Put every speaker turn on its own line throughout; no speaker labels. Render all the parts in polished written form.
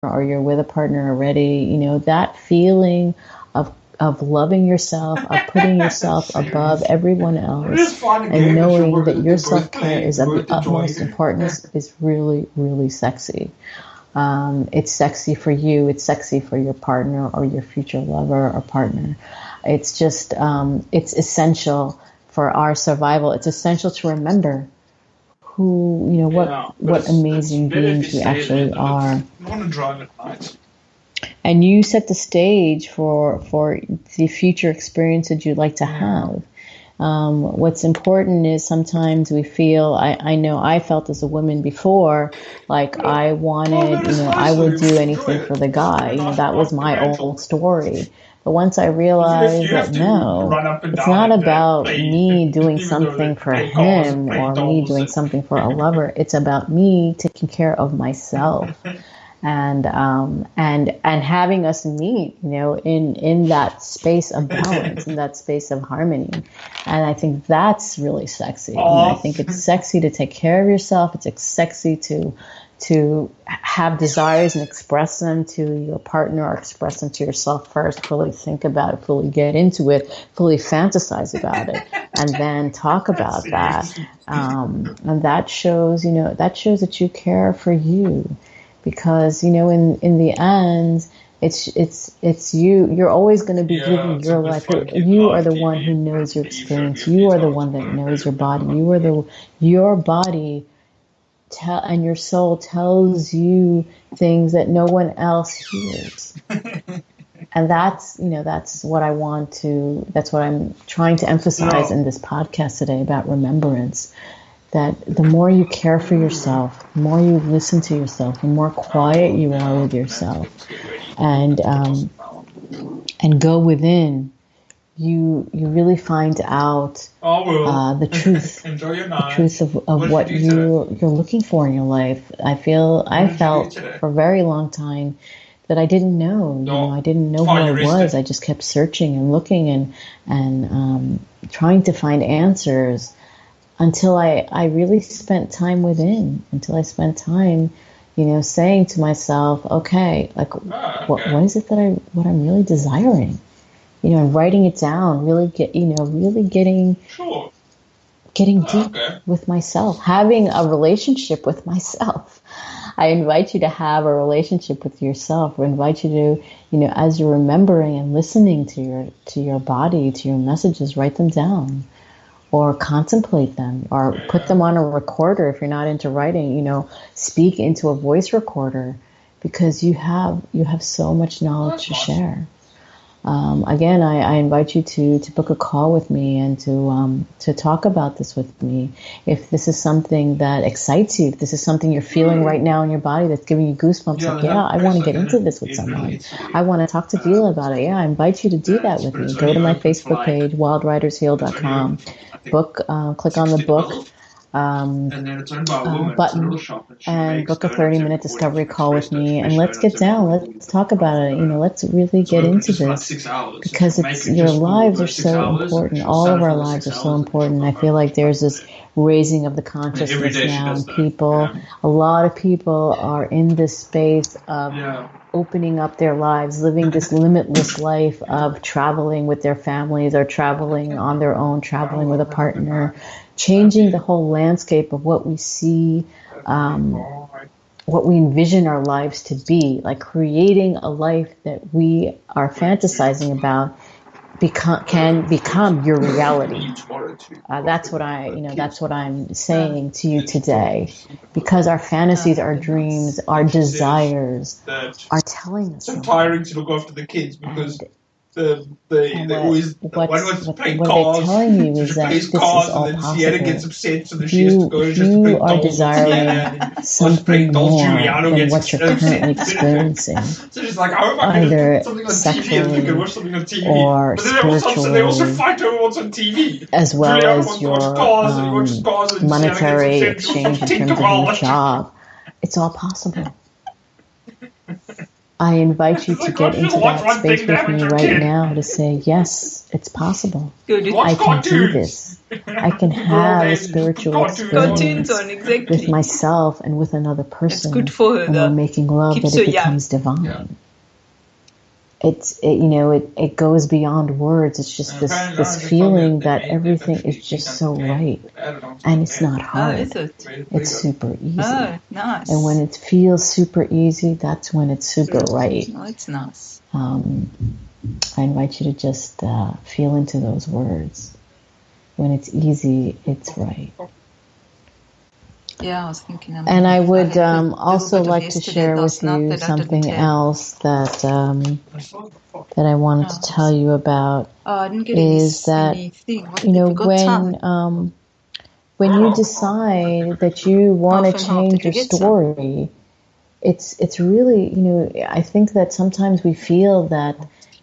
or you're with a partner already, that feeling of loving yourself, of putting yourself above everyone
It is
else,
fun
and
again because
knowing that your
you're both
self-care
playing,
is
you're
of the
both enjoying
utmost
it.
importance is really, really sexy. It's sexy for you. It's sexy for your partner or your future lover or partner. It's just, it's essential for our survival. It's essential to remember who,
Yeah, but
what
it's
amazing
better if
beings
you
we
say it
actually
and look,
are.
you want to drive at night.
And you set the stage for the future experience that you'd like to
Yeah.
have. What's important is sometimes we feel, I know I felt as a woman before, like I
Well,
wanted,
that is
I
nice though.
would
You
do
should enjoy
anything
it.
for the
It's
guy.
really nice to
That
go
was
off the
my
mental.
old story. But once I
Even if
realized
you
that
have to
no,
run up and
it's
down
not
and
about
play,
me doing
even though they
something for
play cars and
him
play
or me
dolls
doing
and
something for a lover. It's about me taking care of myself and having us meet, in that space of balance, in that space of harmony. And I think that's really sexy. I
oh,
think it's sexy to take care of yourself. It's sexy to have desires and express them to your partner or express them to yourself first, fully think about it, fully get into it, fully fantasize about it, and then talk about that.
seriously.
And that shows, that you care for you, because in the end, it's you're always going to be
Yeah,
living
it's a
your
bit
life.
funky in
You are
live
the one who
TV.
knows your
TV showed me
experience.
a few
You are the
times,
one that
but I
knows
really
your
didn't
body.
like
You are
it.
your body and your soul tells you things that no one else hears. And that's what that's what I'm trying to emphasize
Yeah.
in this podcast today about remembrance. That the more you care for yourself, the more you listen to yourself, the more quiet you are
Yeah,
with
and I have to
yourself,
get ready
and
to toss
um,
it out.
and go within, you really find out
Oh, well.
the truth,
Enjoy your
the
night.
truth of
What did you
what
do today?
you're looking for in your life.
What
I
did you do
felt
today?
for a very long time that I didn't know.
Oh,
I didn't know who
fine,
I
you
was.
rested.
I just kept searching and looking and trying to find answers until I really spent time within, until I spent time, saying to myself, okay, like
Ah,
what
okay.
is it what I'm really desiring? And writing it down, really
Sure.
getting
Ah,
deep
okay.
with myself, having a relationship with myself. I invite you to have a relationship with yourself. I invite you to, as you're remembering and listening to your body, to your messages, write them down or contemplate them or put
Yeah.
them on a recorder. If you're not into writing, speak into a voice recorder, because you have so much
Oh,
knowledge
that's
to
nice.
share. Again, I invite you to book a call with me and to talk about this with me. If this is something that excites you, if this is something you're feeling right now in your body that's giving you goosebumps,
Yeah,
like,
they
yeah,
have
I want
press
to get into
again
this with
in
someone.
Italy.
I want to talk to Gila about it. Yeah, I invite you to do that with
But
me.
it's
Go
only
to my
open for
Facebook
like
page,
it's only
wildridersheal.com,
open for I think
book, click on
six
the
to
book
12, and then it's owned by a woman. It's a little
button
shop, and she
and
makes
book a
donuts
30-minute
every morning
discovery
from
call with
espresso,
me, and
fresh
let's
donuts
get
every
down.
morning,
Let's
all
talk
from
about it. Let's really
It's
get
open
into
just for like
this,
6 hours, so
because
she'll
it's
make it
your
just for
lives are
those six
so
hours, and then
important.
she'll
All
sell
of
it
our
for the
lives
six
are so
hours, and then she'll
important.
come
I feel
home and
like
she'll
there's
put
this
it.
raising of the
And every
consciousness
day she
now,
does
and
that. Yeah,
a lot of people are in this space of
yeah,
opening up their lives, living this limitless life of traveling with their families or traveling on their own, traveling with a partner, changing the whole landscape of what we see, what we envision our lives to be, like creating a life that we are fantasizing about can become your reality.
leave tomorrow to
That's what
hospital for the
that's
kids.
what I'm
Yeah.
saying to
And
you
then she told me
today,
she's gonna put
because our fantasies, our
the nuts.
dreams, our
And she says
desires
that
are telling us
it's so
something.
tiring to look after the kids because
And
they always one wants to play
what they're
cars,
telling you
so
is
she
that
plays
this is
cars, and
all
then Sienna gets
possible.
upset, so then she has to go and
If
she has to
you
play
are
dolls with Sienna,
desiring
and then wants to play
something
dolls.
more
Giuliano
than
gets
what you're
upset.
currently experiencing,
So she's like, I hope I can just put
either
something on TV and we can
sexually
watch something on TV.
or
But then they also
spiritually,
fight over what's on TV.
as well
Giuliano
as
wants to watch
your
cars and he watches cars and Sienna gets
monetary
upset and she wants to
exchange
watch
in terms of your
Tinkerbell.
job, it's all possible. I invite you to get into that space with me right now to say, yes, it's possible. I can do this. I can have a spiritual experience with myself and with another person. And we're making love that it becomes divine. It goes beyond words. It's just this feeling that everything is just so right. And it's not hard. It's super easy.
Oh, nice.
And when it feels super easy, that's when it's super right.
Oh, it's nice.
I invite you to just feel into those words. When it's easy, it's right.
Yeah, I was thinking.
And I would also like to share with you something else that I wanted to tell you about. Is that when you decide that you want to change your story, it's really, I think that sometimes we feel that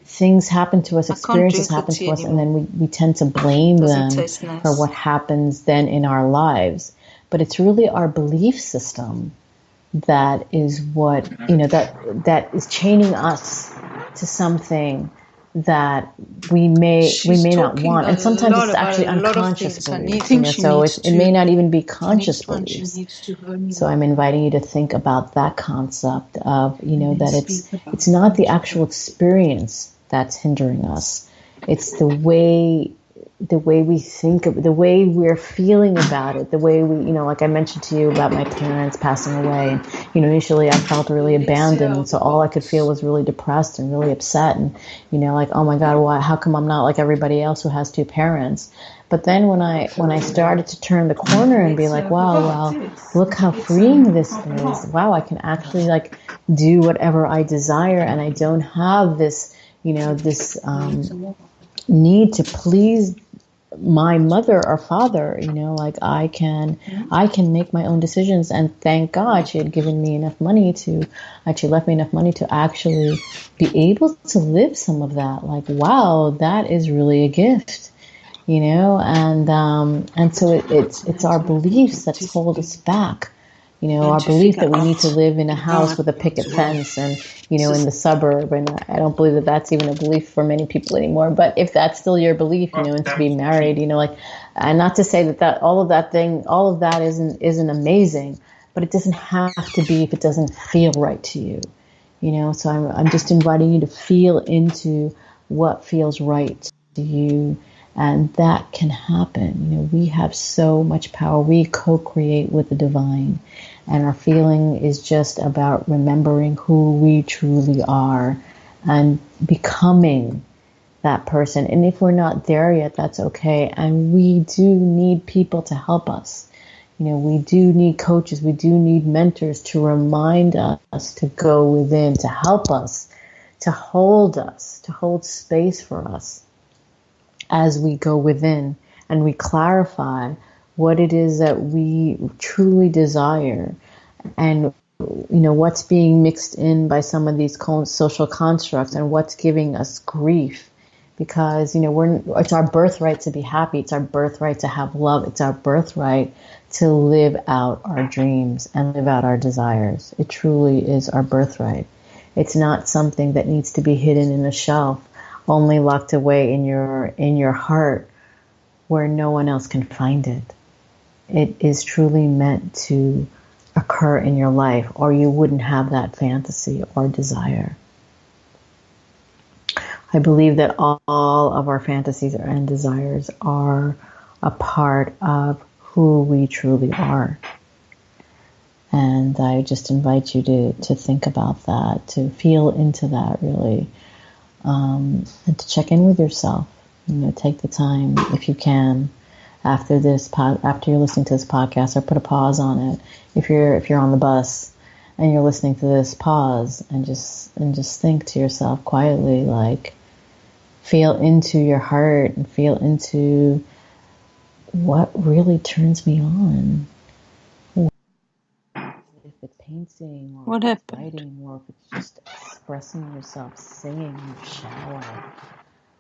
things happen to us, experiences happen to us, and then we tend to blame them for what happens then in our lives. But it's really our belief system that is what, that is chaining us to something that we may not want. And sometimes it's actually unconscious beliefs, so it may not even be conscious beliefs. So I'm inviting you to think about that concept of, that it's not the actual experience that's hindering us. It's the way we think of it, the way we're feeling about it, the way we, like I mentioned to you about my parents passing away. And, initially I felt really abandoned. And so all I could feel was really depressed and really upset. And, like, oh my God, how come I'm not like everybody else who has two parents? But then when I started to turn the corner and be like, wow, look how freeing this is. Wow, I can actually like do whatever I desire. And I don't have this, this need to please my mother or father, like I can make my own decisions. And thank God she had given me enough money she left me enough money to actually be able to live some of that. Like, wow, that is really a gift, and so it's our beliefs that hold us back. Our belief that we need to live in a house with a picket fence and, in the suburb. And I don't believe that that's even a belief for many people anymore. But if that's still your belief, and to be married, and not to say that all of that isn't amazing, but it doesn't have to be if it doesn't feel right to you, So I'm just inviting you to feel into what feels right to you. And that can happen. We have so much power. We co-create with the divine. And our feeling is just about remembering who we truly are and becoming that person. And if we're not there yet, that's okay. And we do need people to help us. We do need coaches. We do need mentors to remind us to go within, to help us, to hold space for us as we go within and we clarify what it is that we truly desire and what's being mixed in by some of these social constructs and what's giving us grief, because it's our birthright to be happy, it's our birthright to have love, it's our birthright to live out our dreams and live out our desires. It truly is our birthright. It's not something that needs to be hidden in a shelf, only locked away in your heart where no one else can find it. It is truly meant to occur in your life, or you wouldn't have that fantasy or desire. I believe that all of our fantasies and desires are a part of who we truly are. And I just invite you to think about that, to feel into that really. And to check in with yourself. Take the time if you can after you're listening to this podcast, or put a pause on it. If you're on the bus and you're listening to this, pause and just think to yourself quietly, like, feel into your heart and feel into what really turns me on. If it's painting, or if it's writing, or if it's just expressing yourself, singing in the shower.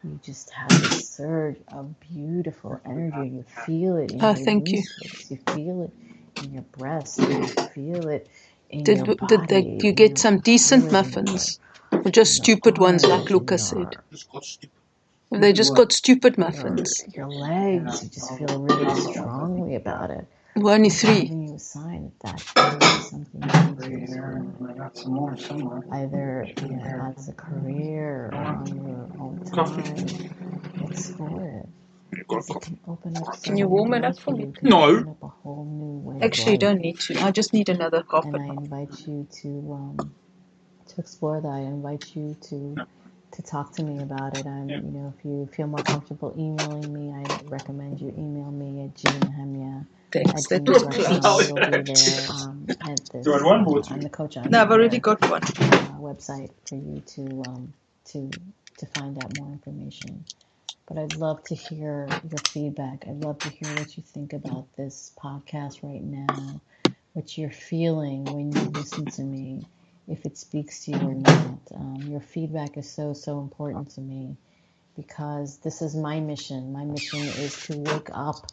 You just have a surge of beautiful energy. You feel it in your uterus. You feel it in your breast. You feel it, in your body.
You get some decent muffins, or just stupid ones like Luca said? They just got stupid muffins.
Your legs, you just feel really strongly about it.
Well, only 3.
Giving you a sign that is something you need to explore. Either as a career or on your own time. Explore it. It can open up so
Can you warm it up for me?
No.
Open up a whole new way
Actually, you
of life.
don't need to. I just need another coffee.
And I invite you to explore that. I invite you to talk to me about it. If you feel more comfortable emailing me, I recommend you email me at Gila.
Thanks. That was close.
It'll be there at this. I'm the coach on.
No, I've already got one.
Website for you to find out more information. But I'd love to hear your feedback. I'd love to hear what you think about this podcast right now, what you're feeling when you listen to me, if it speaks to you or not. Your feedback is so, so important to me because this is my mission. My mission is to wake up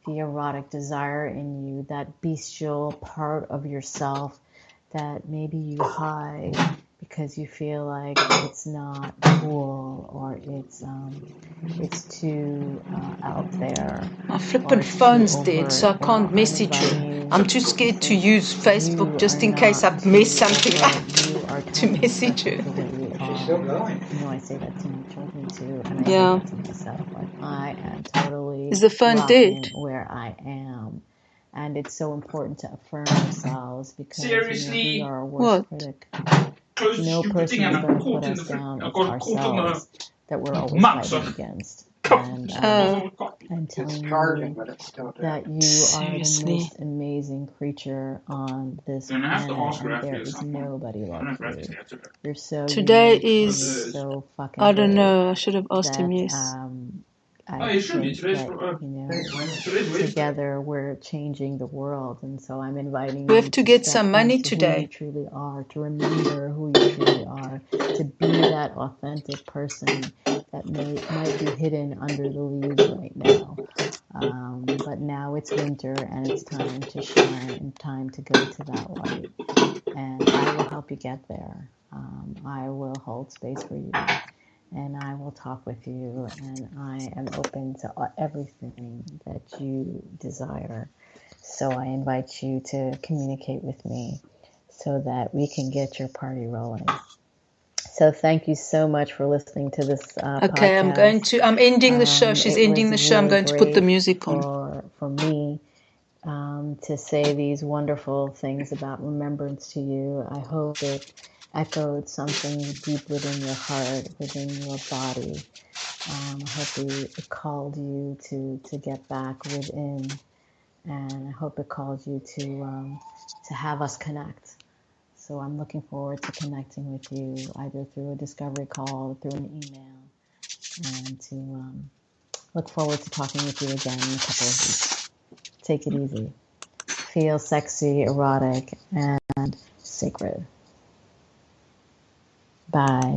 the erotic desire in you, that bestial part of yourself that maybe you hide because you feel like it's not cool or it's too out there.
My flippin' phone's dead, so I can't message you. I'm too scared to use Facebook just in case I mess something up to message you.
She's still going. I say that to my children too, and I say that to myself. Like, I am totally
Is the phone dead?
Where I am. And it's so important to affirm ourselves because we are our worst critic. No person is going to put us down. It's ourselves that we're always fighting against. And I'm telling you that you are the most amazing creature on this planet, and there is nobody like you. You're so
Today
unique,
is,
so fucking
I don't know, I should have asked him, yes.
I think that, together we're changing the world, and so I'm inviting you.
We have to get some money today.
Who you truly are, to remember who you truly are, to be that authentic person that might be hidden under the leaves right now. But now it's winter, and it's time to shine, and time to go to that light. And I will help you get there. I will hold space for you. And I will talk with you, and I am open to everything that you desire. So I invite you to communicate with me so that we can get your party rolling. So thank you so much for listening to this podcast.
I'm ending the show. She's ending the show. I'm going to put the music on.
For me to say these wonderful things about remembrance to you. I hope it echoed something deep within your heart, within your body. I hope it called you to get back within, and I hope it called you to have us connect. So I'm looking forward to connecting with you either through a discovery call, or through an email, and to look forward to talking with you again in a couple of weeks. Take it easy. Feel sexy, erotic, and sacred. Bye.